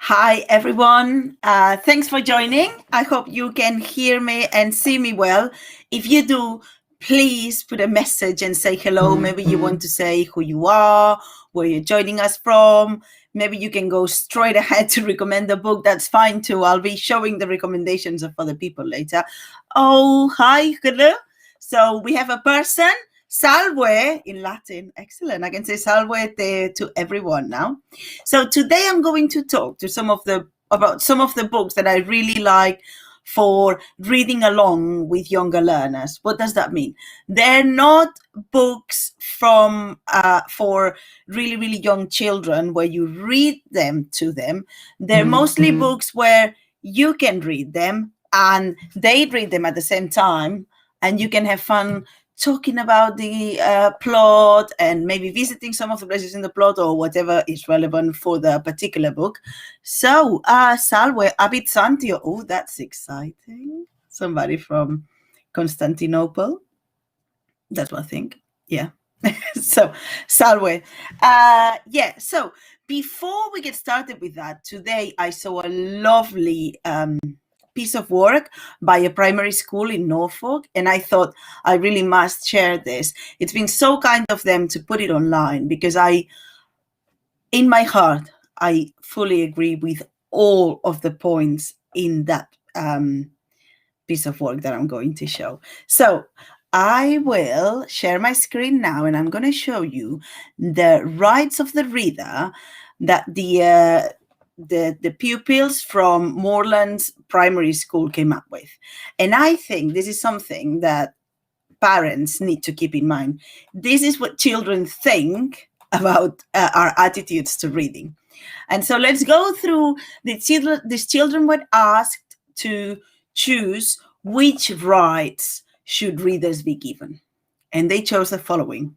Hi, everyone. Thanks for joining. I hope you can hear me and see me well. If you do, please put a message and say hello. Maybe you want to say who you are, where you're joining us from. Maybe you can go straight ahead to recommend the book. That's fine too. I'll be showing the recommendations of other people later. Oh, hi, hello. So we have a person, salve in Latin. Excellent. I can say salve to everyone now. So today I'm going to talk to about some of the books that I really like for reading along with younger learners. What does that mean? They're not books for really young children where you read them to them. They're mostly books where you can read them and they read them at the same time, and you can have fun talking about the plot and maybe visiting some of the places in the plot or whatever is relevant for the particular book. So, Salve Abit Santio. Oh, that's exciting. Somebody from Constantinople. That's what I think. Yeah. So, Salve. So before we get started with that, today I saw a lovely piece of work by a primary school in Norfolk, and I thought I really must share this. It's been so kind of them to put it online because in my heart, I fully agree with all of the points in that piece of work that I'm going to show. So I will share my screen now, and I'm going to show you the rights of the reader that the pupils from Moorlands Primary School came up with. And I think this is something that parents need to keep in mind. This is what children think about our attitudes to reading. And so let's go through these children were asked to choose which rights should readers be given. And they chose the following: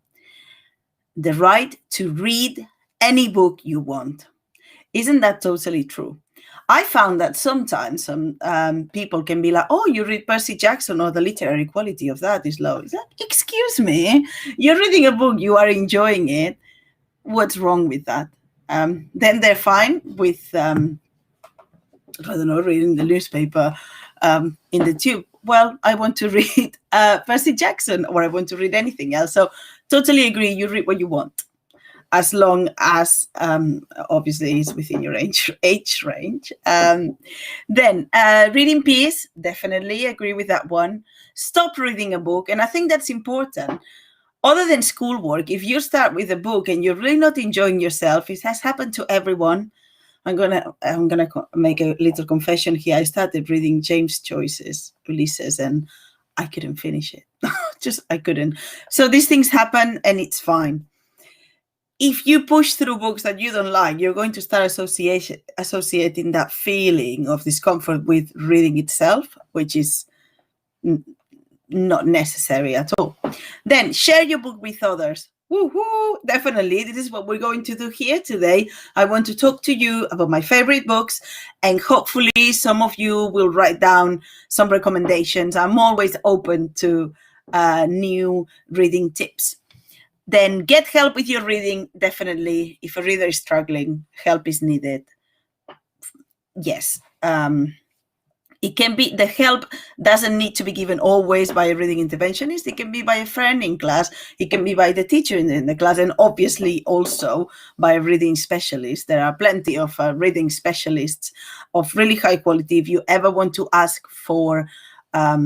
the right to read any book you want. Isn't that totally true? I found that sometimes some people can be like, oh, you read Percy Jackson, or the literary quality of that is low. Is that, excuse me, you're reading a book, you are enjoying it. What's wrong with that? Then they're fine with, I don't know, reading the newspaper in the tube. Well, I want to read Percy Jackson, or I want to read anything else. So totally agree, you read what you want, as long as obviously it's within your age range. Then reading peace, definitely agree with that one. Stop reading a book, and I think that's important. Other than schoolwork, if you start with a book and you're really not enjoying yourself, it has happened to everyone. I'm gonna make a little confession here. I started reading James Joyce's Ulysses, and I couldn't finish it. I couldn't. So these things happen, and it's fine. If you push through books that you don't like, you're going to start associating that feeling of discomfort with reading itself, which is not necessary at all. Then share your book with others. Woohoo! Definitely, this is what we're going to do here today. I want to talk to you about my favorite books, and hopefully some of you will write down some recommendations. I'm always open to new reading tips. Then get help with your reading, definitely. If a reader is struggling, help is needed. Yes. It can be, the help doesn't need to be given always by a reading interventionist. It can be by a friend in class. It can be by the teacher in the class, and obviously also by a reading specialist. There are plenty of reading specialists of really high quality. If you ever want to ask for a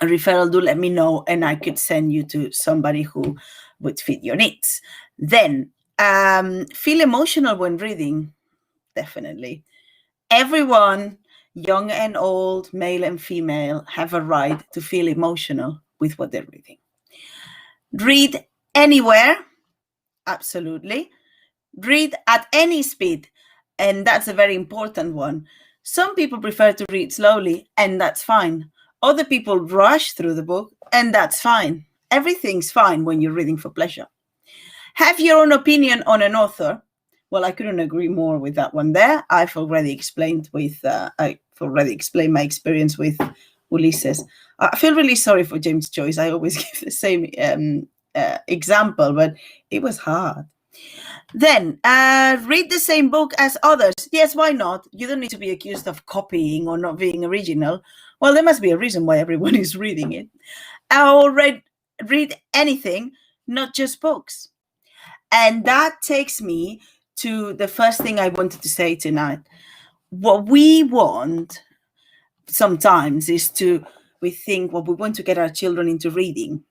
referral, do let me know, and I could send you to somebody who would fit your needs. Then feel emotional when reading. Definitely. Everyone, young and old, male and female, have a right to feel emotional with what they're reading. Read anywhere. Absolutely. Read at any speed. And that's a very important one. Some people prefer to read slowly, and that's fine. Other people rush through the book, and that's fine. Everything's fine when you're reading for pleasure. Have your own opinion on an author. Well, I couldn't agree more with that one there. I've already explained my experience with Ulysses. I feel really sorry for James Joyce. I always give the same example, but it was hard. Then read the same book as others. Yes, why not? You don't need to be accused of copying or not being original. Well, there must be a reason why everyone is reading it. Or read anything, not just books. And that takes me to the first thing I wanted to say tonight. What we want sometimes is we think, well, we want to get our children into reading.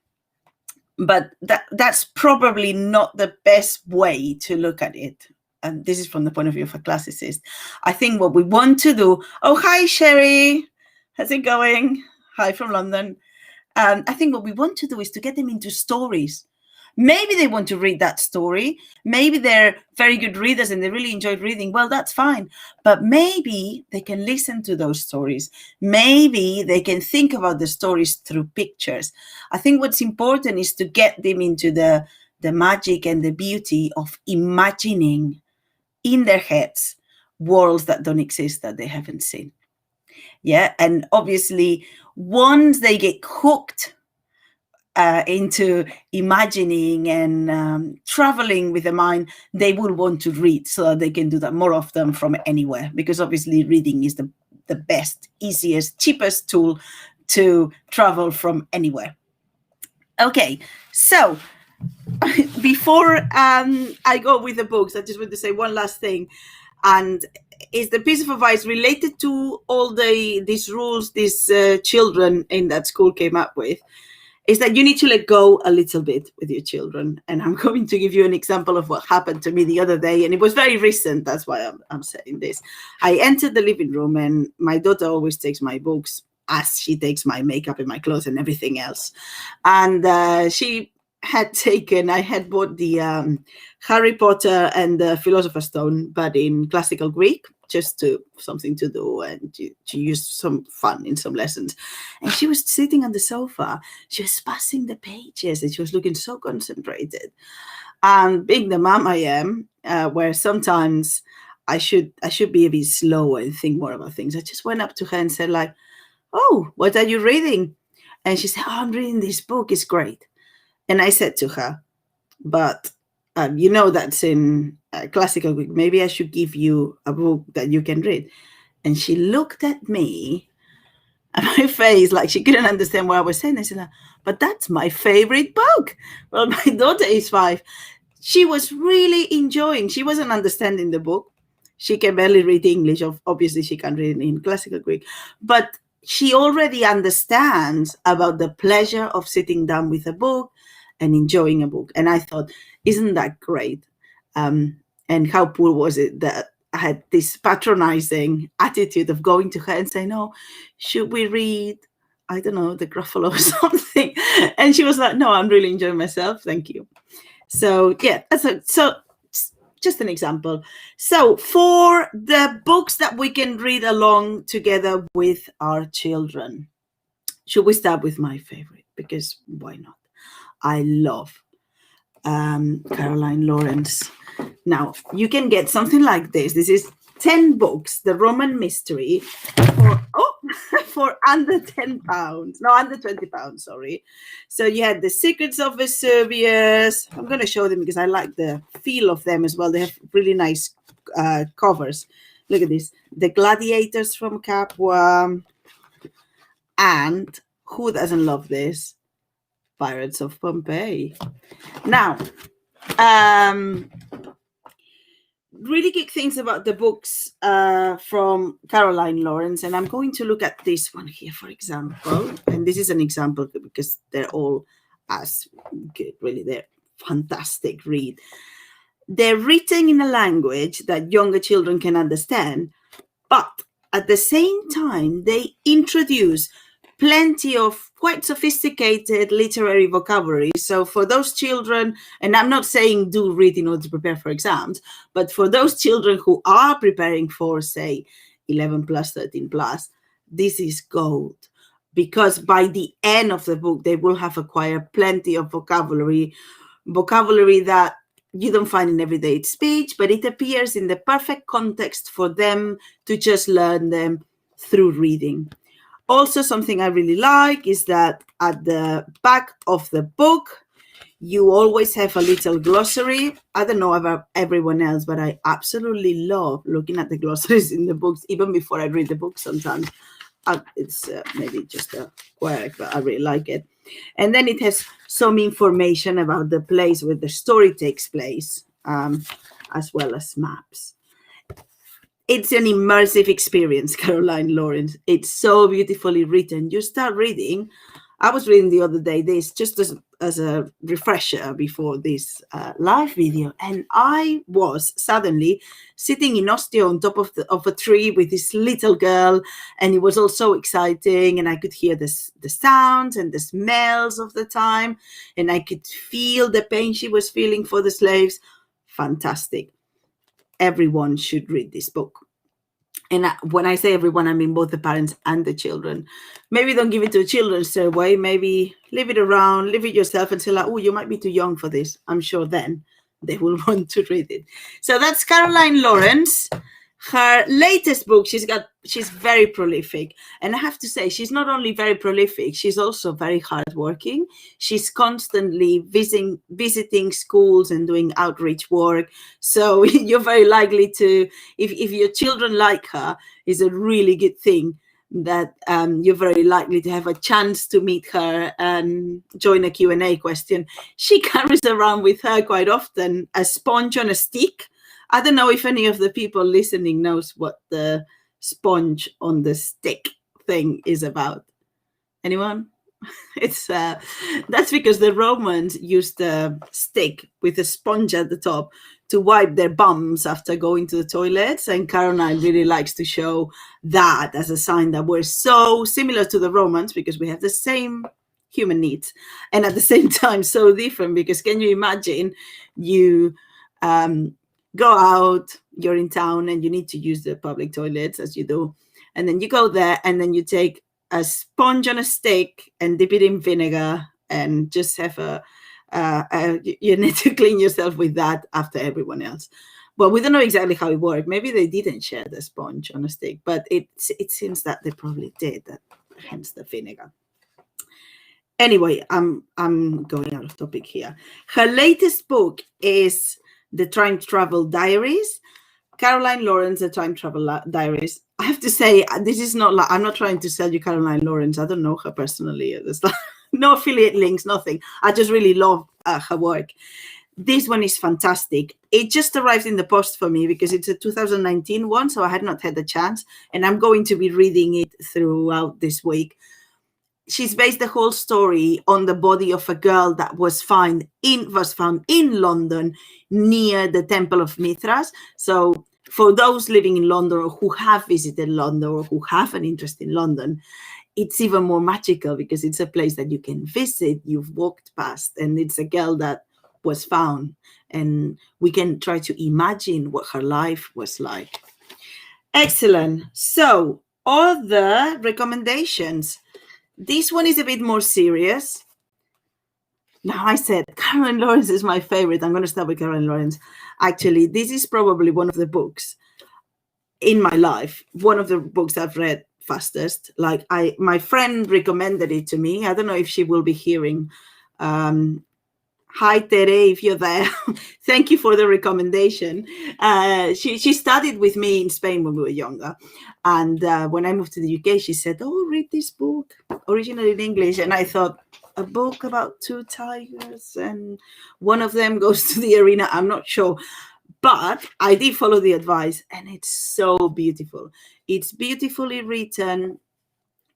But that's probably not the best way to look at it. And this is from the point of view of a classicist. I think what we want to do, oh, hi, Sherry. How's it going? Hi from London. I think what we want to do is to get them into stories. Maybe they want to read that story. Maybe they're very good readers and they really enjoyed reading. Well, that's fine. But maybe they can listen to those stories. Maybe they can think about the stories through pictures. I think what's important is to get them into the magic and the beauty of imagining in their heads worlds that don't exist, that they haven't seen. Yeah. And obviously, once they get hooked into imagining and traveling with the mind, they will want to read so that they can do that more often from anywhere, because obviously reading is the best, easiest, cheapest tool to travel from anywhere. Okay, so before I go with the books, I just want to say one last thing, and is the piece of advice related to all these rules these children in that school came up with, is that you need to let go a little bit with your children. And I'm going to give you an example of what happened to me the other day. And it was very recent. That's why I'm saying this. I entered the living room and my daughter always takes my books as she takes my makeup and my clothes and everything else. And she had I had bought the Harry Potter and the Philosopher's Stone, but in classical Greek, just something to do and to use some fun in some lessons. And she was sitting on the sofa, she was passing the pages and she was looking so concentrated. And being the mom I am, where sometimes I should be a bit slower and think more about things, I just went up to her and said, like, oh, what are you reading? And she said, oh, I'm reading this book, it's great. And I said to her, but you know that's in classical Greek. Maybe I should give you a book that you can read. And she looked at me, and my face, like she couldn't understand what I was saying. I said, but that's my favorite book. Well, my daughter is 5. She was really enjoying. She wasn't understanding the book. She can barely read English. Obviously, she can read in classical Greek. But she already understands about the pleasure of sitting down with a book and enjoying a book. And I thought, isn't that great? And how poor was it that I had this patronizing attitude of going to her and saying, oh, should we read, I don't know, the Gruffalo or something? And she was like, no, I'm really enjoying myself. Thank you. So yeah, so just an example. So for the books that we can read along together with our children, should we start with my favorite? Because why not? I love Caroline Lawrence. Now, you can get something like this. This is 10 books, The Roman Mystery, for under £10. No, under £20, sorry. So you had The Secrets of Vesuvius. I'm going to show them because I like the feel of them as well. They have really nice covers. Look at this. The Gladiators from Capua. And who doesn't love this? Pirates of Pompeii. Now, really good things about the books from Caroline Lawrence, and I'm going to look at this one here, for example. And this is an example because they're all as good, really. They're fantastic read. They're written in a language that younger children can understand, but at the same time, they introduce plenty of quite sophisticated literary vocabulary. So for those children, and I'm not saying do read in order to prepare for exams, but for those children who are preparing for, say, 11 plus, 13 plus, this is gold. Because by the end of the book, they will have acquired plenty of vocabulary that you don't find in everyday speech, but it appears in the perfect context for them to just learn them through reading. Also, something I really like is that at the back of the book, You always have a little glossary. I don't know about everyone else, but I absolutely love looking at the glossaries in the books, even before I read the book sometimes. It's maybe just a quirk, but I really like it. And then it has some information about the place where the story takes place, as well as maps. It's an immersive experience, Caroline Lawrence. It's so beautifully written. You start reading. I was reading the other day this just as a refresher before this live video, and I was suddenly sitting in Ostia on top of a tree with this little girl, and it was all so exciting, and I could hear the sounds and the smells of the time, and I could feel the pain she was feeling for the slaves. Fantastic. Everyone should read this book. And when I say everyone, I mean both the parents and the children. Maybe don't give it to the children straight away. Maybe leave it around, leave it yourself and say, like, oh, you might be too young for this. I'm sure then they will want to read it. So that's Caroline Lawrence. Her latest book, she's very prolific. And I have to say, she's not only very prolific, she's also very hardworking. She's constantly visiting schools and doing outreach work. So you're very likely to, if your children like her, is a really good thing that you're very likely to have a chance to meet her and join a Q&A question. She carries around with her quite often a sponge on a stick. I don't know if any of the people listening knows what the sponge on the stick thing is about. Anyone? It's that's because the Romans used a stick with a sponge at the top to wipe their bums after going to the toilets, and Caroline really likes to show that as a sign that we're so similar to the Romans because we have the same human needs, and at the same time so different, because can you imagine you go out, you're in town and you need to use the public toilets, as you do, and then you go there and then you take a sponge on a stick and dip it in vinegar and just have you need to clean yourself with that after everyone else. Well, we don't know exactly how it worked. Maybe they didn't share the sponge on a stick, but it seems that they probably did, hence the vinegar. Anyway, I'm going out of topic here. Her latest book is The Time Travel Diaries. Caroline Lawrence, The Time Travel Diaries. I have to say, this is not like, I'm not trying to sell you Caroline Lawrence. I don't know her personally. There's no affiliate links, nothing. I just really love her work. This one is fantastic. It just arrived in the post for me because it's a 2019 one, so I had not had the chance, and I'm going to be reading it throughout this week. She's based the whole story on the body of a girl that was found in London near the Temple of Mithras. So for those living in London or who have visited London or who have an interest in London, it's even more magical because it's a place that you can visit, you've walked past, and it's a girl that was found. And we can try to imagine what her life was like. Excellent. So other recommendations. This one is a bit more serious. Now, I said Caroline Lawrence is my favorite. I'm going to start with Caroline Lawrence. Actually, this is probably one of the books in my life, one of the books I've read fastest. Like my friend recommended it to me. I don't know if she will be hearing. Hi, Tere, if you're there. Thank you for the recommendation. She studied with me in Spain when we were younger. And when I moved to the UK, she said, oh, read this book, originally in English. And I thought, a book about two tigers and one of them goes to the arena. I'm not sure. But I did follow the advice, and it's so beautiful. It's beautifully written.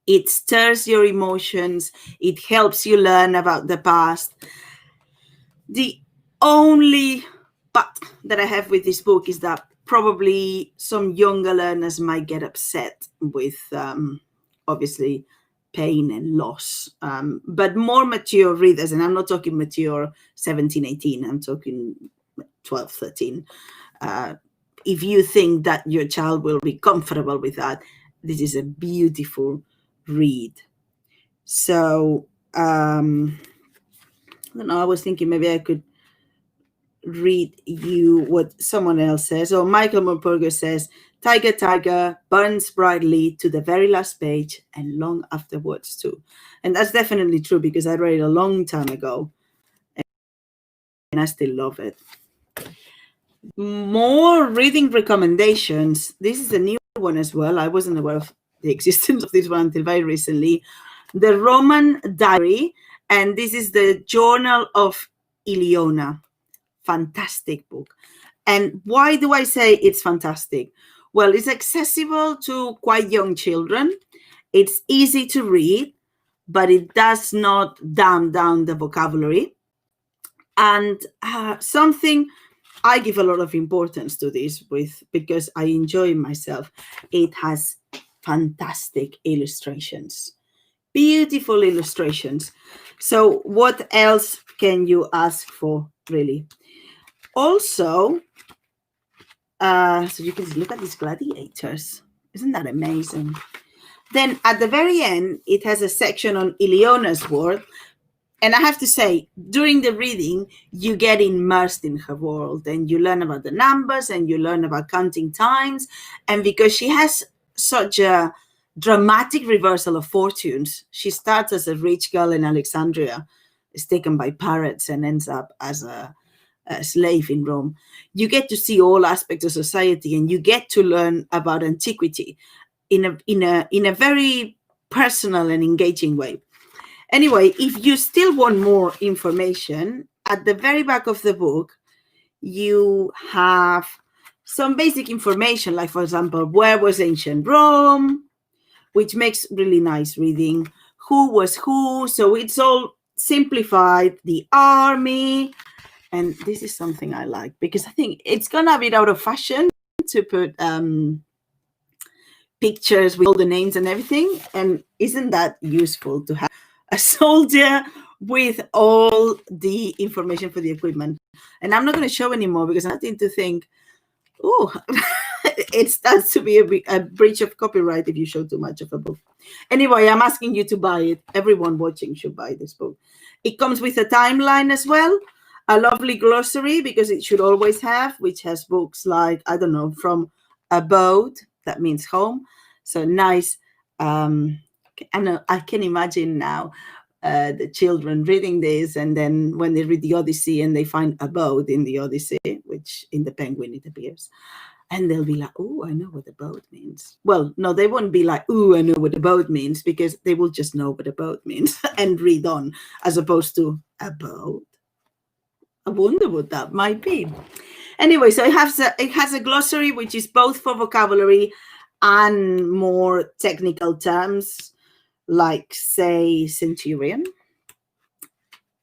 It stirs your emotions. It helps you learn about the past. The only but that I have with this book is that probably some younger learners might get upset with, obviously, pain and loss. But more mature readers, and I'm not talking mature 17, 18, I'm talking 12, 13. If you think that your child will be comfortable with that, this is a beautiful read. So, I don't know, I was thinking maybe I could read you what someone else says. So Michael Morpurgo says, Tiger, Tiger burns brightly to the very last page and long afterwards too. And that's definitely true because I read it a long time ago. I still love it. More reading recommendations. This is a new one as well. I wasn't aware of the existence of this one until very recently. The Roman Diary, and this is the Journal of Ileona. Fantastic book. And why do I say it's fantastic? Well, it's accessible to quite young children. It's easy to read, but it does not dumb down the vocabulary. And something I give a lot of importance to this because I enjoy myself. It has fantastic illustrations, beautiful illustrations. So what else can you ask for, really? Also, so you can look at these gladiators. Isn't that amazing? Then at the very end, it has a section on Ileona's world. And I have to say, during the reading, you get immersed in her world and you learn about the numbers and you learn about counting times. And because she has such a dramatic reversal of fortunes, she starts as a rich girl in Alexandria, is taken by pirates and ends up as a slave in Rome. You get to see all aspects of society and you get to learn about antiquity in a very personal and engaging way. Anyway, if you still want more information, at the very back of the book, you have some basic information, like, for example, where was ancient Rome, which makes really nice reading, who was who, so it's all simplified, the army, and this is something I like, because I think it's gone a bit out of fashion to put pictures with all the names and everything, and isn't that useful to have a soldier with all the information for the equipment? And I'm not going to show anymore because I'm starting to think, oh, it starts to be a breach of copyright if you show too much of a book. Anyway, I'm asking you to buy it. Everyone watching should buy this book. It comes with a timeline as well, a lovely glossary, because it should always have, which has books like, I don't know, from abode, that means home. So nice. I can imagine now the children reading this, and then when they read the Odyssey and they find abode in the Odyssey, which in the Penguin it appears, and they'll be like, oh, I know what abode means. Well, no, they won't be like, oh, I know what abode means, because they will just know what abode means and read on, as opposed to abode. I wonder what that might be. Anyway, so it has a glossary, which is both for vocabulary and more technical terms, like, say, centurion.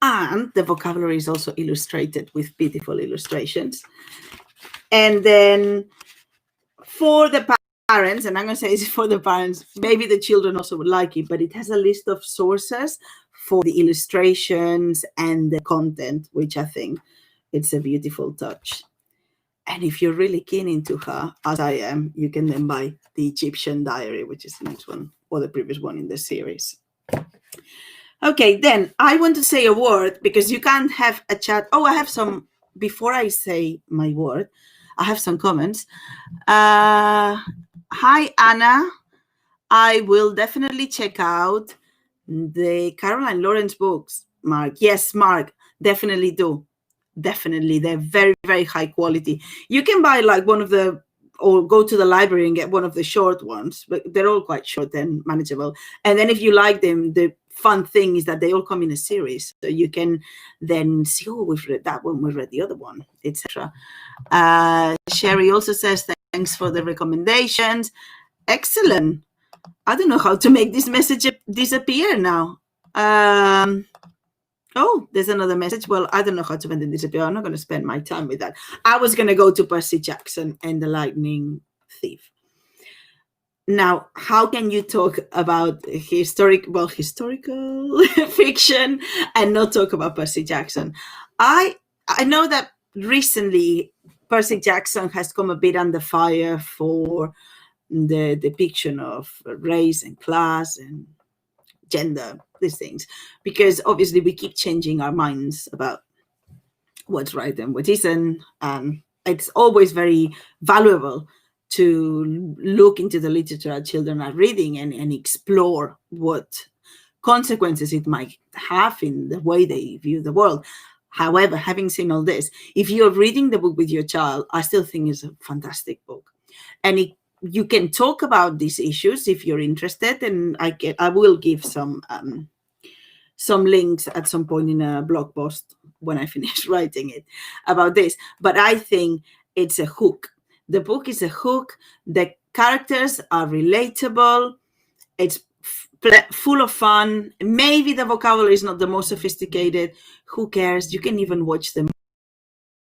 And the vocabulary is also illustrated with beautiful illustrations. And then for the parents, and I'm going to say it's for the parents, maybe the children also would like it, but it has a list of sources for the illustrations and the content, which I think it's a beautiful touch. And if you're really keen into her, as I am, you can then buy the Egyptian Diary, which is the next one, or the previous one in the series. Okay, then I want to say a word, because you can't have a chat. Oh, I have some, before I say my word, I have some comments. Hi, Anna. I will definitely check out the Caroline Lawrence books, Mark. Yes, Mark, definitely do. Definitely, they're very, very high quality. You can buy like one of the, or go to the library and get one of the short ones, but they're all quite short and manageable. And then if you like them, the fun thing is that they all come in a series, so you can then see, oh, we've read that one, we've read the other one, etc. Sherry also says thanks for the recommendations. Excellent. I don't know how to make this message disappear now. Oh, there's another message. Well, I don't know how to make it disappear. I'm not going to spend my time with that. I was going to go to Percy Jackson and the Lightning Thief. Now, how can you talk about historical fiction and not talk about Percy Jackson? I know that recently Percy Jackson has come a bit under fire for the depiction of race and class and gender, these things, because obviously we keep changing our minds about what's right and what isn't. It's always very valuable to look into the literature our children are reading and explore what consequences it might have in the way they view the world. However, having seen all this, if you're reading the book with your child, I still think it's a fantastic book. And you can talk about these issues if you're interested. And I will give some links at some point in a blog post when I finish writing it about this. But I think it's a hook. The book is a hook. The characters are relatable. It's full of fun. Maybe the vocabulary is not the most sophisticated. Who cares? You can even watch the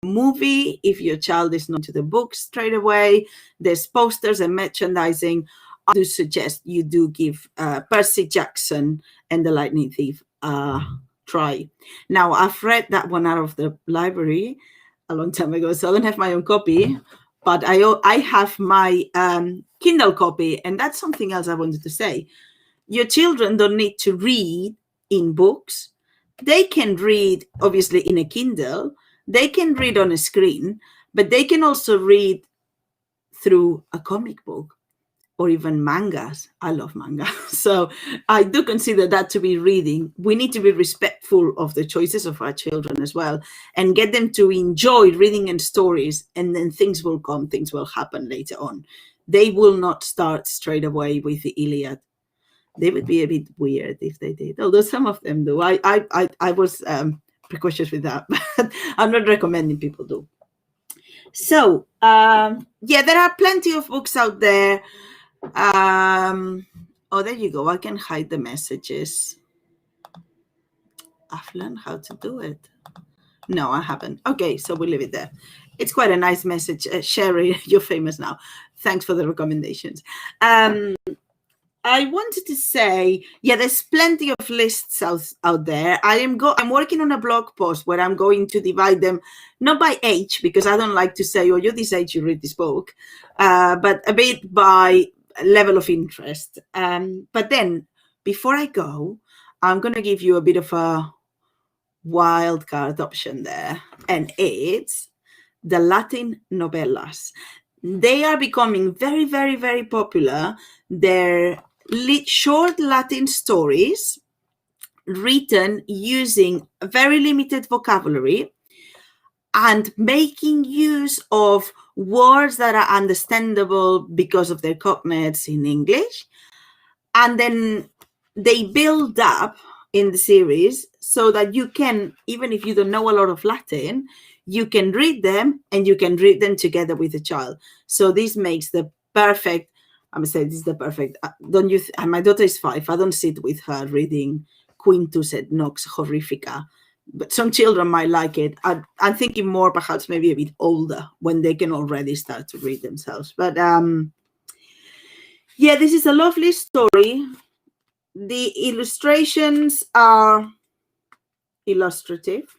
movie if your child is not to the book straight away. There's posters and merchandising. I do suggest you do give Percy Jackson and the Lightning Thief a try. Now, I've read that one out of the library a long time ago, so I don't have my own copy, but I have my Kindle copy, and that's something else I wanted to say. Your children don't need to read in books. They can read, obviously, in a Kindle. They can read on a screen, but they can also read through a comic book or even mangas. I love manga. So I do consider that to be reading. We need to be respectful of the choices of our children as well and get them to enjoy reading and stories, and then things will come, things will happen later on. They will not start straight away with the Iliad. They would be a bit weird if they did, although some of them do. I was precautious with that, but I'm not recommending people do. So, there are plenty of books out there. Oh, there you go. I can hide the messages. I've learned how to do it. No, I haven't. Okay, so we'll leave it there. It's quite a nice message. Sherry, you're famous now. Thanks for the recommendations. I wanted to say, there's plenty of lists out there. I'm working on a blog post where I'm going to divide them, not by age, because I don't like to say, oh, you're this age, you read this book, but a bit by level of interest. But then, before I go, I'm going to give you a bit of a wild card option there, and it's the Latin novellas. They are becoming very, very, very popular. They're short Latin stories written using very limited vocabulary and making use of words that are understandable because of their cognates in English. And then they build up in the series so that you can, even if you don't know a lot of Latin, you can read them and you can read them together with a child. So this makes the perfect, I'm going to say this is the perfect, don't you, my daughter is 5, I don't sit with her reading Quintus et Nox Horrifica, but some children might like it. I'm thinking more perhaps maybe a bit older when they can already start to read themselves. But this is a lovely story. The illustrations are illustrative.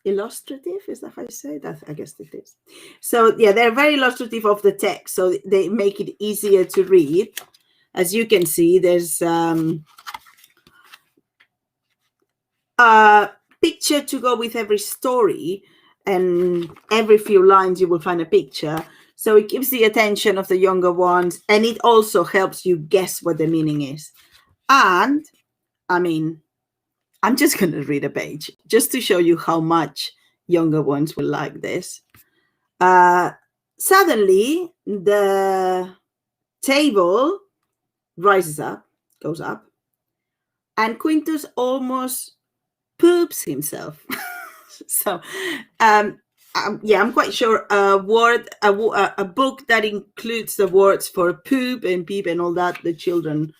Illustrative, is that how you say that? I guess it is. So they're very illustrative of the text, so they make it easier to read. As you can see, there's a picture to go with every story, and every few lines you will find a picture. So it keeps the attention of the younger ones, and it also helps you guess what the meaning is. And I mean, I'm just going to read a page just to show you how much younger ones will like this. Suddenly, the table rises up, goes up, and Quintus almost poops himself. So, I'm quite sure a book that includes the words for poop and peep and all that, the children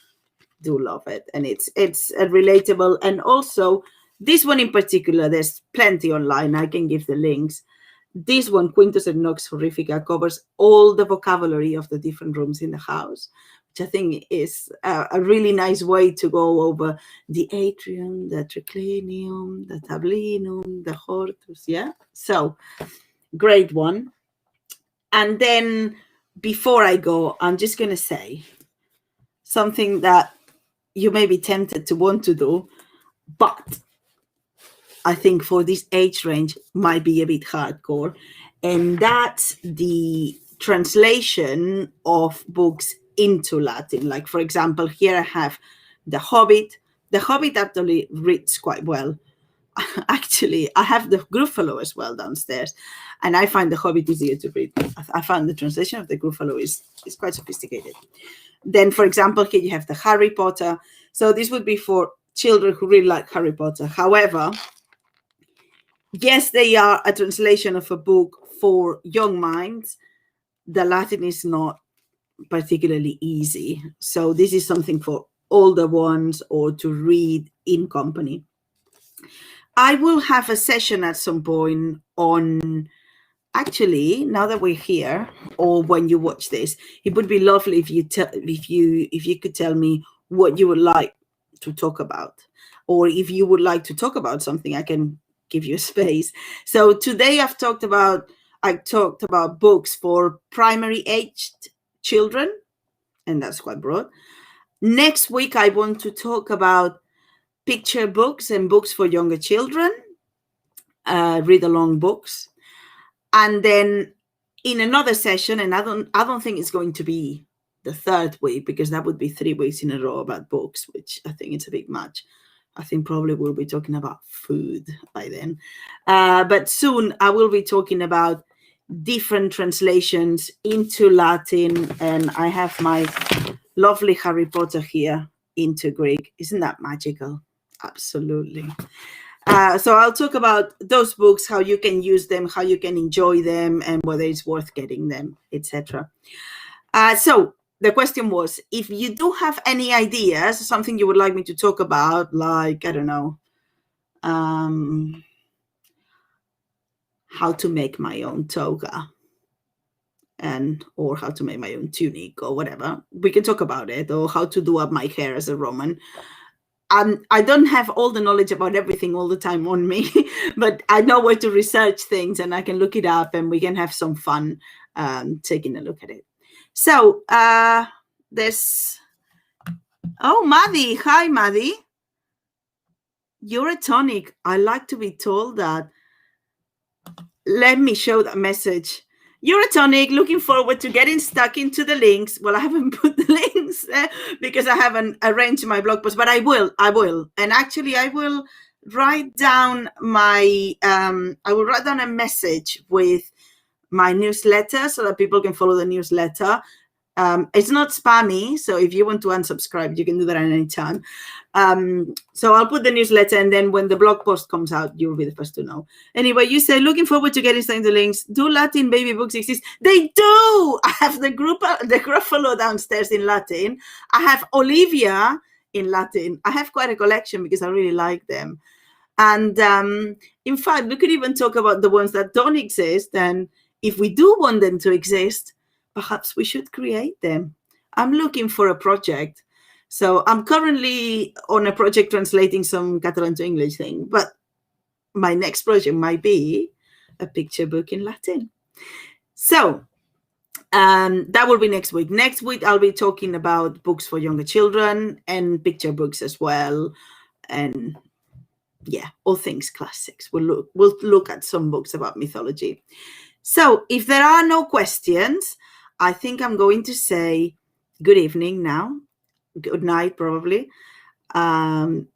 do love it, and it's relatable. And also this one in particular, there's plenty online, I can give the links. This one, Quintus et Nox Horrifica, covers all the vocabulary of the different rooms in the house, which I think is a really nice way to go over the atrium, the triclinium, the tablinum, the hortus. So great one. And then before I go, I'm just going to say something that you may be tempted to want to do, but I think for this age range might be a bit hardcore. And that's the translation of books into Latin. Like, for example, here I have The Hobbit. The Hobbit actually reads quite well. actually, I have the Gruffalo as well downstairs, and I find The Hobbit easier to read. I found the translation of the Gruffalo is quite sophisticated. Then, for example, here you have the Harry Potter. So this would be for children who really like Harry Potter. However, yes, they are a translation of a book for young minds. The Latin is not particularly easy. So this is something for older ones or to read in company. I will have a session at some point on, actually, now that we're here, or when you watch this, it would be lovely if you could tell me what you would like to talk about, or if you would like to talk about something, I can give you a space. So today I talked about books for primary aged children, and that's quite broad. Next week I want to talk about picture books and books for younger children, read along books. And then in another session, and I don't think it's going to be the third week, because that would be 3 weeks in a row about books, which I think it's a bit much. I think probably we'll be talking about food by then. But soon I will be talking about different translations into Latin, and I have my lovely Harry Potter here into Greek. Isn't that magical? Absolutely. So I'll talk about those books, how you can use them, how you can enjoy them, and whether it's worth getting them, etc. So the question was, if you do have any ideas, something you would like me to talk about, like, I don't know, how to make my own toga, or how to make my own tunic, or whatever, we can talk about it, or how to do up my hair as a Roman. I don't have all the knowledge about everything all the time on me, but I know where to research things, and I can look it up, and we can have some fun taking a look at it. So there's, oh, Maddie. Hi, Maddie. You're a tonic. I like to be told that. Let me show that message. You're a tonic, looking forward to getting stuck into the links. Well, I haven't put the links because I haven't arranged my blog post, but I will. And actually, I will write down a message with my newsletter so that people can follow the newsletter. It's not spammy, so if you want to unsubscribe, you can do that at any time. So I'll put the newsletter, and then when the blog post comes out, you'll be the first to know. Anyway, you say, looking forward to getting started the links. Do Latin baby books exist? They do! I have the Gruffalo downstairs in Latin. I have Olivia in Latin. I have quite a collection because I really like them. And in fact, we could even talk about the ones that don't exist. And if we do want them to exist, perhaps we should create them. I'm looking for a project. So I'm currently on a project translating some Catalan to English thing, but my next project might be a picture book in Latin. So that will be next week. Next week, I'll be talking about books for younger children and picture books as well. And yeah, all things classics. We'll look at some books about mythology. So if there are no questions, I think I'm going to say good evening now. Good night, probably. And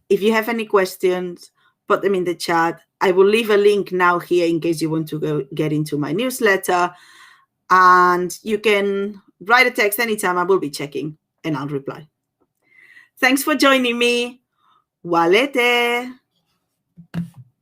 if you have any questions, put them in the chat. I will leave a link now here in case you want to go get into my newsletter. And you can write a text anytime. I will be checking and I'll reply. Thanks for joining me. Walete.